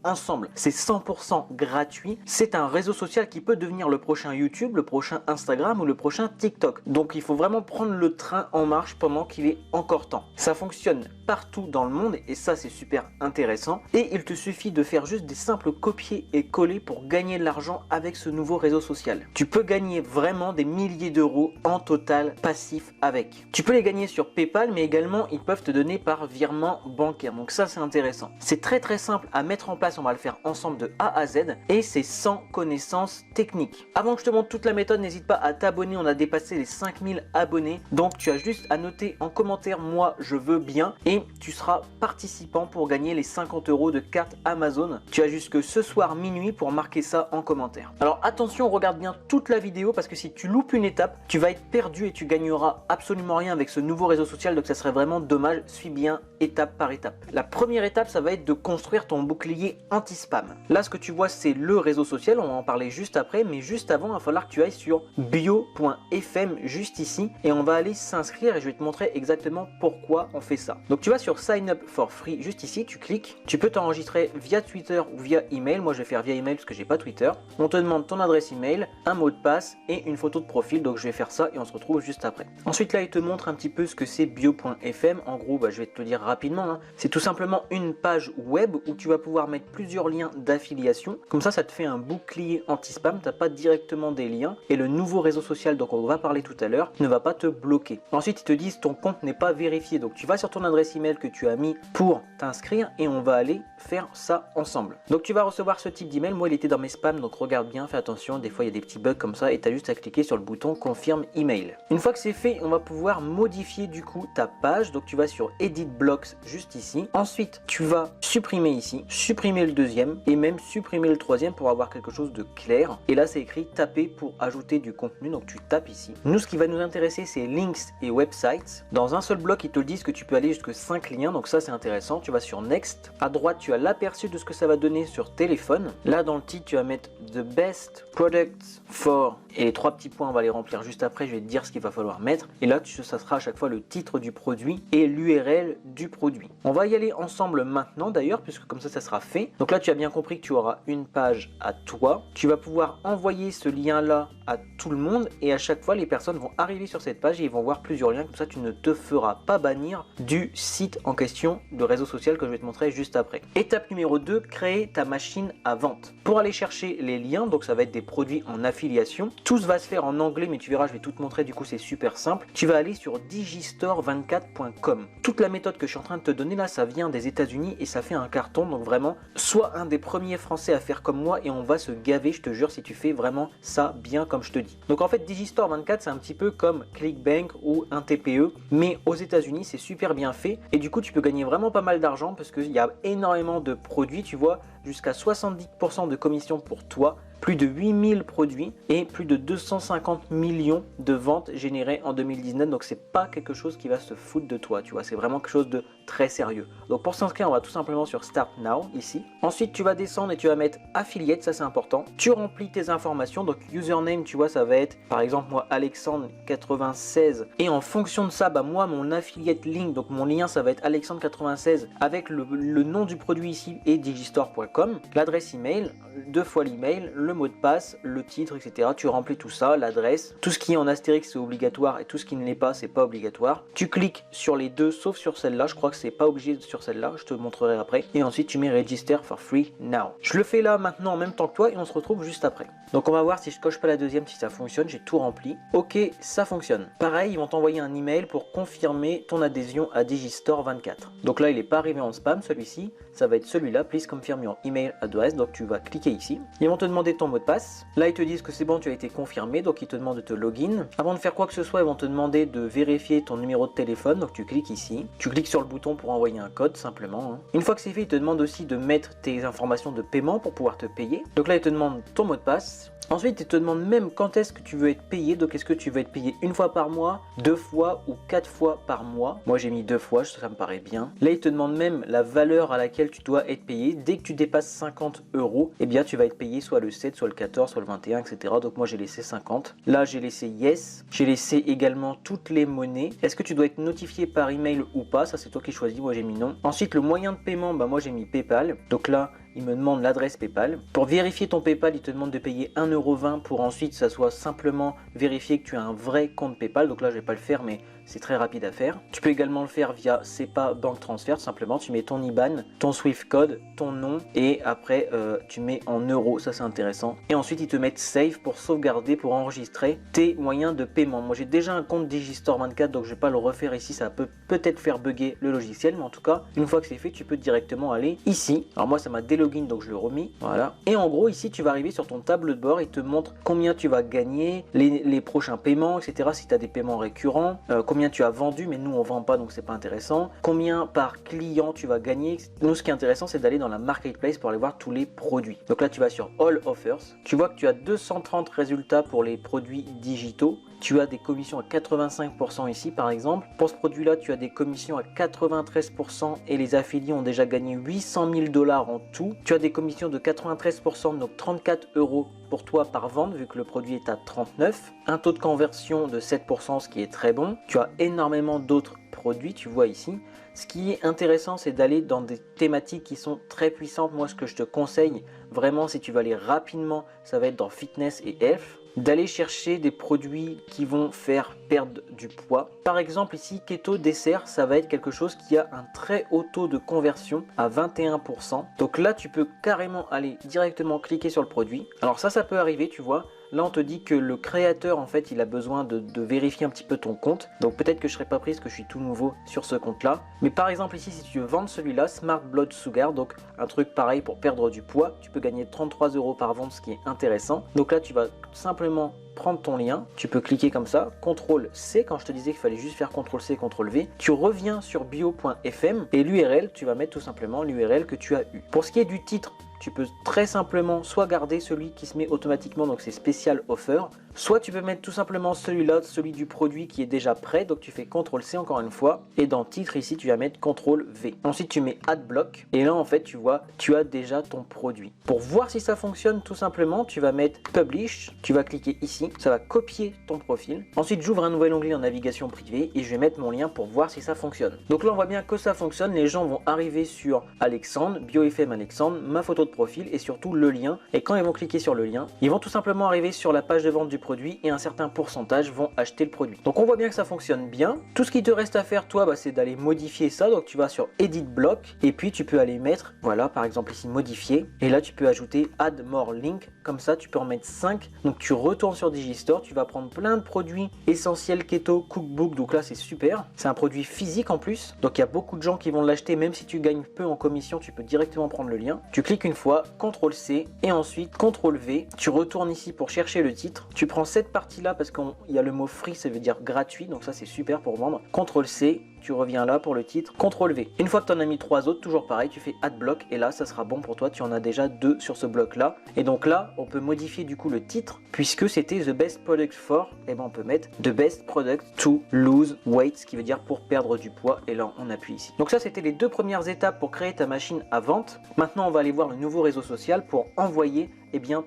ensemble. C'est 100% gratuit. C'est un réseau social qui peut devenir le prochain YouTube, le prochain Instagram ou le prochain TikTok. Donc il faut vraiment prendre le train en marche pendant qu'il est encore temps. Ça fonctionne partout dans le monde et ça c'est super intéressant. Et il te suffit de faire juste des simples copier et coller pour gagner de l'argent avec ce nouveau réseau social. Tu peux gagner vraiment des milliers d'euros en total passif avec. Tu peux les gagner sur PayPal, mais également ils peuvent te donner par virement bancaire. Donc ça c'est intéressant. C'est très simple à mettre en place, on va le faire ensemble de A à Z et c'est sans connaissance technique. Avant que je te montre toute la méthode, n'hésite pas à t'abonner, on a dépassé les 5000 abonnés. Donc tu as juste à noter en commentaire moi je veux bien et tu seras participant pour gagner les 50 € de carte Amazon. Tu as jusque ce soir minuit pour marquer ça en commentaire. Alors attention, regarde bien toute la vidéo parce que si tu loupes une étape, tu vas être perdu et tu gagneras absolument rien avec ce nouveau réseau social, donc ça serait vraiment dommage. Suis bien étape par étape. La première étape, ça va être de construire ton bouclier anti-spam. Là, ce que tu vois, c'est le réseau social, on va en parler juste après, mais juste avant, il va falloir que tu ailles sur bio.fm juste ici et on va aller s'inscrire et je vais te montrer exactement pourquoi on fait ça. Donc tu vas sur Sign up for free juste ici, tu cliques, tu peux t'enregistrer via Twitter ou via email. Moi, je vais faire via email parce que j'ai pas Twitter. On te demande ton adresse email, un mot de passe et une photo de profil, donc je vais faire ça et on se retrouve juste après. Ensuite là, il te montre un petit peu ce que c'est bio.fm. En gros, je vais te le dire rapidement, hein. C'est tout simplement une page web où tu vas pouvoir mettre plusieurs liens d'affiliation. Comme ça te fait un bouclier anti-spam, tu n'as pas directement des liens et le nouveau réseau social, donc on va parler tout à l'heure, ne va pas te bloquer. Ensuite, ils te disent ton compte n'est pas vérifié, donc tu vas sur ton adresse email que tu as mis pour t'inscrire et on va aller faire ça ensemble. Donc tu vas recevoir ce type d'email. Moi, il était dans mes spams, donc regarde bien, fais attention, des fois il y a des petits bugs comme ça et tu as juste à cliquer sur le bouton confirme email. Une fois que c'est fait, on va pouvoir modifier du coup ta page. Donc tu vas sur Edit Blocks juste ici. Ensuite, tu vas supprimer ici, supprimer le deuxième et même supprimer le troisième pour avoir quelque chose de clair. Et là, c'est écrit taper pour ajouter du contenu. Donc tu tapes ici. Nous, ce qui va nous intéresser, c'est links et websites. Dans un seul bloc, ils te disent que tu peux aller jusqu'à 5 liens. Donc ça, c'est intéressant. Tu vas sur Next. À droite, tu as l'aperçu de ce que ça va donner sur téléphone. Là, dans le titre, tu vas mettre The Best Products for et les 3 petits points, on va les remplir juste après. Je vais te dire ce qu'il va falloir mettre. Et là, ça sera à chaque fois le titre du produit et l'URL du produit. On va y aller ensemble maintenant d'ailleurs, puisque comme ça sera fait. Donc là, tu as bien compris que tu auras une page à toi. Tu vas pouvoir envoyer ce lien-là à tout le monde et à chaque fois, les personnes vont arriver sur cette page et ils vont voir plusieurs liens. Comme ça, tu ne te feras pas bannir du site en question de réseau social que je vais te montrer juste après. Étape numéro 2, créer ta machine à vente. Pour aller chercher les liens, donc ça va être des produits en affiliation. Tout va se faire en anglais, mais tu verras, je vais tout te montrer, du coup c'est super simple. Tu vas aller sur digistore24.com. Toute la méthode que je suis en train de te donner là, ça vient des États-Unis et ça fait un carton. Donc vraiment, sois un des premiers Français à faire comme moi et on va se gaver, je te jure, si tu fais vraiment ça bien comme je te dis. Donc en fait, Digistore24, c'est un petit peu comme ClickBank ou un TPE, mais aux États-Unis, c'est super bien fait et du coup, tu peux gagner vraiment pas mal d'argent parce qu'il y a énormément de produits, tu vois, jusqu'à 70% de commission pour toi. Plus de 8000 produits et plus de 250 millions de ventes générées en 2019. Donc c'est pas quelque chose qui va se foutre de toi, tu vois, c'est vraiment quelque chose de très sérieux. Donc pour s'inscrire, on va tout simplement sur Start Now ici. Ensuite, tu vas descendre et tu vas mettre Affiliate, ça c'est important. Tu remplis tes informations, donc username, tu vois, ça va être par exemple moi Alexandre96 et en fonction de ça, moi mon affiliate link, donc mon lien ça va être Alexandre96 avec le nom du produit ici et digistore.com, l'adresse email, 2 fois l'email, le mot de passe, le titre, etc. Tu remplis tout ça, l'adresse, tout ce qui est en astérix c'est obligatoire et tout ce qui ne l'est pas c'est pas obligatoire. Tu cliques sur les deux sauf sur celle-là, je crois que c'est pas obligé sur celle-là, je te montrerai après. Et ensuite tu mets Register for free now. Je le fais là maintenant en même temps que toi et on se retrouve juste après. Donc on va voir si je coche pas la deuxième si ça fonctionne, j'ai tout rempli. Ok, ça fonctionne. Pareil, ils vont t'envoyer un email pour confirmer ton adhésion à Digistore24. Donc là il n'est pas arrivé en spam celui-ci, ça va être celui-là, please confirm your email address. Donc tu vas cliquer ici. Ils vont te demander ton mot de passe. Là ils te disent que c'est bon, tu as été confirmé, donc ils te demandent de te login. Avant de faire quoi que ce soit, ils vont te demander de vérifier ton numéro de téléphone, donc tu cliques ici. Tu cliques sur le bouton pour envoyer un code simplement. Une fois que c'est fait, ils te demandent aussi de mettre tes informations de paiement pour pouvoir te payer. Donc là ils te demandent ton mot de passe. Ensuite, ils te demandent même quand est-ce que tu veux être payé. Donc, est-ce que tu veux être payé une fois par mois, 2 fois ou 4 fois par mois? Moi, j'ai mis 2 fois, ça me paraît bien. Là, ils te demandent même la valeur à laquelle tu dois être payé. Dès que tu dépasses 50 €, eh bien, tu vas être payé soit le 7, soit le 14, soit le 21, etc. Donc, moi, j'ai laissé 50. Là, j'ai laissé Yes. J'ai laissé également toutes les monnaies. Est-ce que tu dois être notifié par email ou pas? Ça, c'est toi qui choisis. Moi, j'ai mis non. Ensuite, le moyen de paiement, moi, j'ai mis PayPal. Donc là, il me demande l'adresse PayPal. Pour vérifier ton PayPal, il te demande de payer 1,20 € pour ensuite ça soit simplement vérifier que tu as un vrai compte PayPal. Donc là, je vais pas le faire, mais c'est très rapide à faire. Tu peux également le faire via SEPA Bank Transfer. Simplement, tu mets ton IBAN, ton Swift code, ton nom et après tu mets en euros. Ça, c'est intéressant. Et ensuite, ils te mettent Save pour sauvegarder, pour enregistrer tes moyens de paiement. Moi, j'ai déjà un compte Digistore 24, donc je vais pas le refaire ici. Ça peut peut-être faire bugger le logiciel, mais en tout cas, une fois que c'est fait, tu peux directement aller ici. Alors moi, ça m'a délogin, donc je le remis. Voilà. Et en gros, ici, tu vas arriver sur ton tableau de bord. Il te montre combien tu vas gagner, les prochains paiements, etc. Si tu as des paiements récurrents, combien tu as vendu, mais nous on vend pas, donc c'est pas intéressant. Combien par client tu vas gagner. Nous, ce qui est intéressant, c'est d'aller dans la marketplace pour aller voir tous les produits. Donc là, tu vas sur All Offers. Tu vois que tu as 230 résultats pour les produits digitaux. Tu as des commissions à 85% ici par exemple. Pour ce produit là, tu as des commissions à 93% et les affiliés ont déjà gagné 800 000 $ en tout. Tu as des commissions de 93%, donc 34 € pour toi par vente vu que le produit est à 39. Un taux de conversion de 7%, ce qui est très bon. Tu as énormément d'autres produits, tu vois ici. Ce qui est intéressant, c'est d'aller dans des thématiques qui sont très puissantes. Moi, ce que je te conseille vraiment, si tu veux aller rapidement, ça va être dans fitness et health. D'aller chercher des produits qui vont faire perdre du poids. Par exemple ici, Keto Dessert, ça va être quelque chose qui a un très haut taux de conversion à 21%. Donc là, tu peux carrément aller directement cliquer sur le produit. Alors ça peut arriver, tu vois. Là, on te dit que le créateur, en fait, il a besoin de vérifier un petit peu ton compte. Donc peut-être que je ne serai pas prise, que je suis tout nouveau sur ce compte-là. Mais par exemple ici, si tu veux vendre celui-là, Smart Blood Sugar, donc un truc pareil pour perdre du poids, tu peux gagner 33 € par vente, ce qui est intéressant. Donc là, tu vas simplement prendre ton lien, tu peux cliquer comme ça, CTRL-C, quand je te disais qu'il fallait juste faire CTRL-C, CTRL-V, tu reviens sur bio.fm et l'URL, tu vas mettre tout simplement l'URL que tu as eu. Pour ce qui est du titre, tu peux très simplement soit garder celui qui se met automatiquement, donc c'est spécial offer, soit tu peux mettre tout simplement celui-là, celui du produit qui est déjà prêt, donc tu fais CTRL-C encore une fois, et dans titre ici tu vas mettre CTRL-V. Ensuite tu mets Adblock, et là en fait tu vois, tu as déjà ton produit. Pour voir si ça fonctionne tout simplement, tu vas mettre Publish, tu vas cliquer ici, ça va copier ton profil. Ensuite j'ouvre un nouvel onglet en navigation privée, et je vais mettre mon lien pour voir si ça fonctionne. Donc là on voit bien que ça fonctionne, les gens vont arriver sur Alexandre, BioFM Alexandre, ma photo de profil et surtout le lien. Et quand ils vont cliquer sur le lien, ils vont tout simplement arriver sur la page de vente du produit et un certain pourcentage vont acheter le produit. Donc on voit bien que ça fonctionne bien. Tout ce qui te reste à faire toi, c'est d'aller modifier ça. Donc tu vas sur Edit Block et puis tu peux aller mettre, voilà par exemple ici modifier. Et là tu peux ajouter Add More Link. Comme ça tu peux en mettre 5. Donc tu retournes sur Digistore, tu vas prendre plein de produits essentiels keto cookbook. Donc là c'est super. C'est un produit physique en plus. Donc il y a beaucoup de gens qui vont l'acheter. Même si tu gagnes peu en commission, tu peux directement prendre le lien. Tu cliques une fois, CTRL-C et ensuite CTRL-V. Tu retournes ici pour chercher le titre. Tu prends cette partie-là parce qu'il y a le mot free, ça veut dire gratuit. Donc ça, c'est super pour vendre. CTRL-C, tu reviens là pour le titre. CTRL-V. Une fois que tu en as mis 3 autres, toujours pareil, tu fais Add Block et là, ça sera bon pour toi. Tu en as déjà 2 sur ce bloc-là. Et donc là, on peut modifier du coup le titre puisque c'était The Best Product for. Et ben on peut mettre The Best Product to Lose Weight, ce qui veut dire pour perdre du poids. Et là, on appuie ici. Donc ça, c'était les 2 premières étapes pour créer ta machine à vente. Maintenant, on va aller voir le nouveau réseau social pour envoyer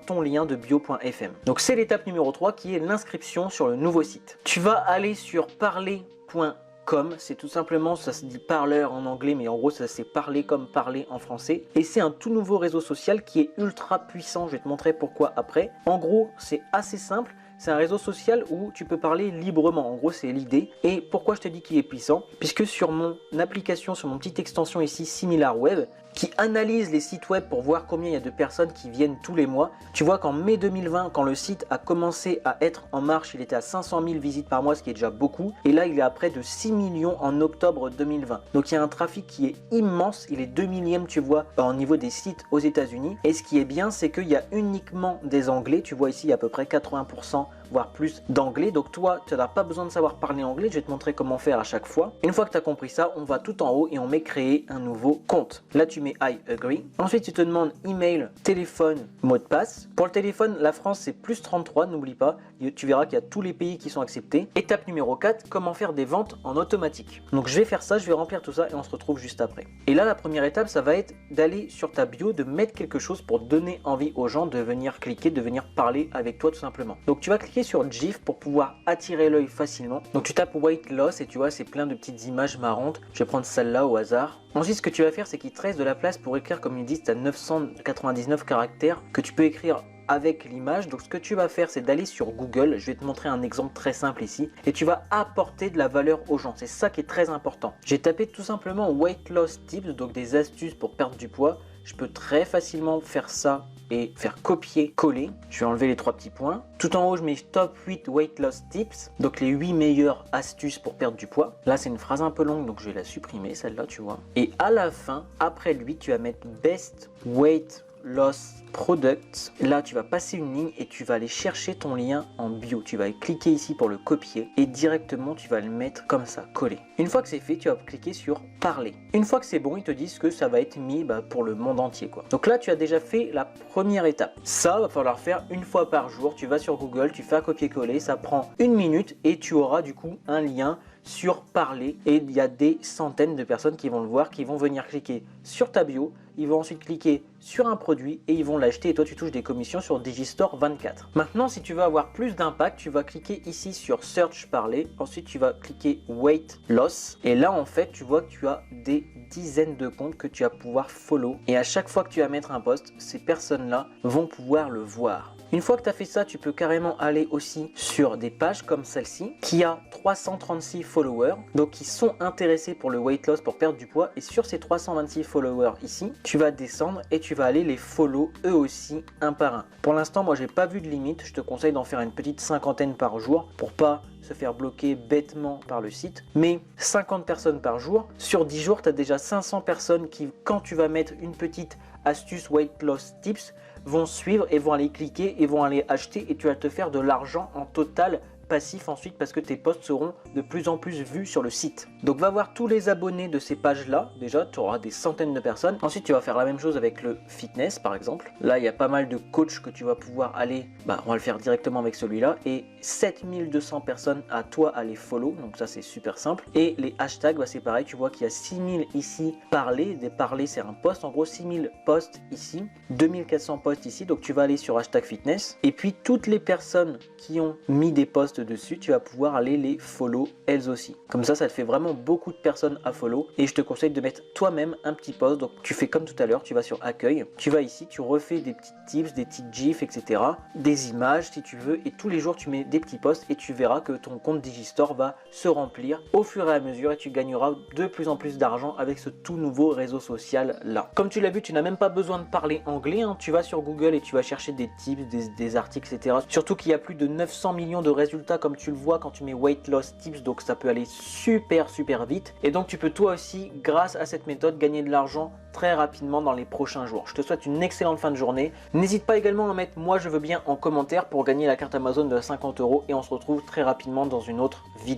ton lien de bio.fm. Donc c'est l'étape numéro 3 qui est l'inscription sur le nouveau site. Tu vas aller sur parler.com, c'est tout simplement, ça se dit parleur en anglais, mais en gros ça c'est parler comme parler en français. Et c'est un tout nouveau réseau social qui est ultra puissant, je vais te montrer pourquoi après. En gros c'est assez simple. C'est un réseau social où tu peux parler librement, en gros c'est l'idée. Et pourquoi je te dis qu'il est puissant? Puisque sur mon application, sur mon petite extension ici, SimilarWeb, qui analyse les sites web pour voir combien il y a de personnes qui viennent tous les mois. Tu vois qu'en mai 2020, quand le site a commencé à être en marche, il était à 500 000 visites par mois, ce qui est déjà beaucoup. Et là, il est à près de 6 millions en octobre 2020. Donc il y a un trafic qui est immense. Il est 2 millième, tu vois, au niveau des sites aux États-Unis. Et ce qui est bien, c'est qu'il y a uniquement des Anglais. Tu vois ici, à peu près 80%, voire plus d'anglais. Donc toi, tu n'as pas besoin de savoir parler anglais. Je vais te montrer comment faire à chaque fois. Une fois que tu as compris ça, on va tout en haut et on met créer un nouveau compte. Là, tu mets I agree. Ensuite, tu te demandes email, téléphone, mot de passe. Pour le téléphone, la France, c'est plus 33, n'oublie pas. Tu verras qu'il y a tous les pays qui sont acceptés. Étape numéro 4, comment faire des ventes en automatique. Donc, je vais faire ça, je vais remplir tout ça et on se retrouve juste après. Et là, la première étape, ça va être d'aller sur ta bio, de mettre quelque chose pour donner envie aux gens de venir cliquer, de venir parler avec toi tout simplement. Donc, tu vas cliquer cliquer sur GIF pour pouvoir attirer l'œil facilement. Donc tu tapes weight loss et tu vois c'est plein de petites images marrantes. Je vais prendre celle-là au hasard. Ensuite ce que tu vas faire c'est qu'il te reste de la place pour écrire, comme ils disent, tu as 999 caractères que tu peux écrire avec l'image. Donc ce que tu vas faire c'est d'aller sur Google, je vais te montrer un exemple très simple ici, et tu vas apporter de la valeur aux gens, c'est ça qui est très important. J'ai tapé tout simplement weight loss tips, donc des astuces pour perdre du poids. Je peux très facilement faire ça et faire copier-coller. Je vais enlever les 3 petits points. Tout en haut, je mets top 8 weight loss tips, donc les 8 meilleures astuces pour perdre du poids. Là, c'est une phrase un peu longue, donc je vais la supprimer, celle-là, tu vois. Et à la fin, après lui, tu vas mettre best weight loss products. Là, tu vas passer une ligne et tu vas aller chercher ton lien en bio. Tu vas cliquer ici pour le copier et directement, tu vas le mettre comme ça, collé. Une fois que c'est fait, tu vas cliquer sur parler. Une fois que c'est bon, ils te disent que ça va être mis pour le monde entier, quoi. Donc là, tu as déjà fait la première étape. Ça, va falloir faire une fois par jour. Tu vas sur Google, tu fais un copier-coller, ça prend 1 minute et tu auras du coup un lien sur parler et il y a des centaines de personnes qui vont le voir, qui vont venir cliquer sur ta bio, ils vont ensuite cliquer sur un produit et ils vont l'acheter et toi tu touches des commissions sur Digistore 24. Maintenant si tu veux avoir plus d'impact, tu vas cliquer ici sur Search Parler, ensuite tu vas cliquer Weight Loss et là en fait tu vois que tu as des dizaines de comptes que tu vas pouvoir follow et à chaque fois que tu vas mettre un post, ces personnes là vont pouvoir le voir. Une fois que tu as fait ça, tu peux carrément aller aussi sur des pages comme celle-ci qui a 336 followers, donc qui sont intéressés pour le weight loss, pour perdre du poids. Et sur ces 326 followers ici, tu vas descendre et tu vas aller les follow eux aussi un par un. Pour l'instant, moi j'ai pas vu de limite, je te conseille d'en faire une petite cinquantaine par jour pour pas se faire bloquer bêtement par le site, mais 50 personnes par jour. Sur 10 jours, tu as déjà 500 personnes qui, quand tu vas mettre une petite astuce weight loss tips, vont suivre et vont aller cliquer et vont aller acheter et tu vas te faire de l'argent en total passif ensuite parce que tes posts seront de plus en plus vus sur le site. Donc va voir tous les abonnés de ces pages là, déjà tu auras des centaines de personnes. Ensuite tu vas faire la même chose avec le fitness par exemple. Là il y a pas mal de coachs que tu vas pouvoir aller, on va le faire directement avec celui-là et 7200 personnes à toi à les follow, donc ça c'est super simple. Et les hashtags, c'est pareil, tu vois qu'il y a 6000 ici parler, des parler c'est un post, en gros 6000 posts ici, 2400 posts ici, donc tu vas aller sur hashtag fitness et puis toutes les personnes qui ont mis des posts dessus, tu vas pouvoir aller les follow elles aussi. Comme ça te fait vraiment beaucoup de personnes à follow et je te conseille de mettre toi-même un petit post. Donc tu fais comme tout à l'heure, tu vas sur accueil, tu vas ici, tu refais des petits tips, des petites gifs, etc. Des images si tu veux et tous les jours tu mets des petits posts et tu verras que ton compte Digistore va se remplir au fur et à mesure et tu gagneras de plus en plus d'argent avec ce tout nouveau réseau social là. Comme tu l'as vu, tu n'as même pas besoin de parler anglais, hein. Tu vas sur Google et tu vas chercher des tips, des articles, etc. Surtout qu'il y a plus de 900 millions de résultats comme tu le vois quand tu mets weight loss tips, donc ça peut aller super vite et donc tu peux toi aussi grâce à cette méthode gagner de l'argent très rapidement dans les prochains jours. Je te souhaite une excellente fin de journée. N'hésite pas également à mettre moi je veux bien en commentaire pour gagner la carte Amazon de 50 € et on se retrouve très rapidement dans une autre vidéo.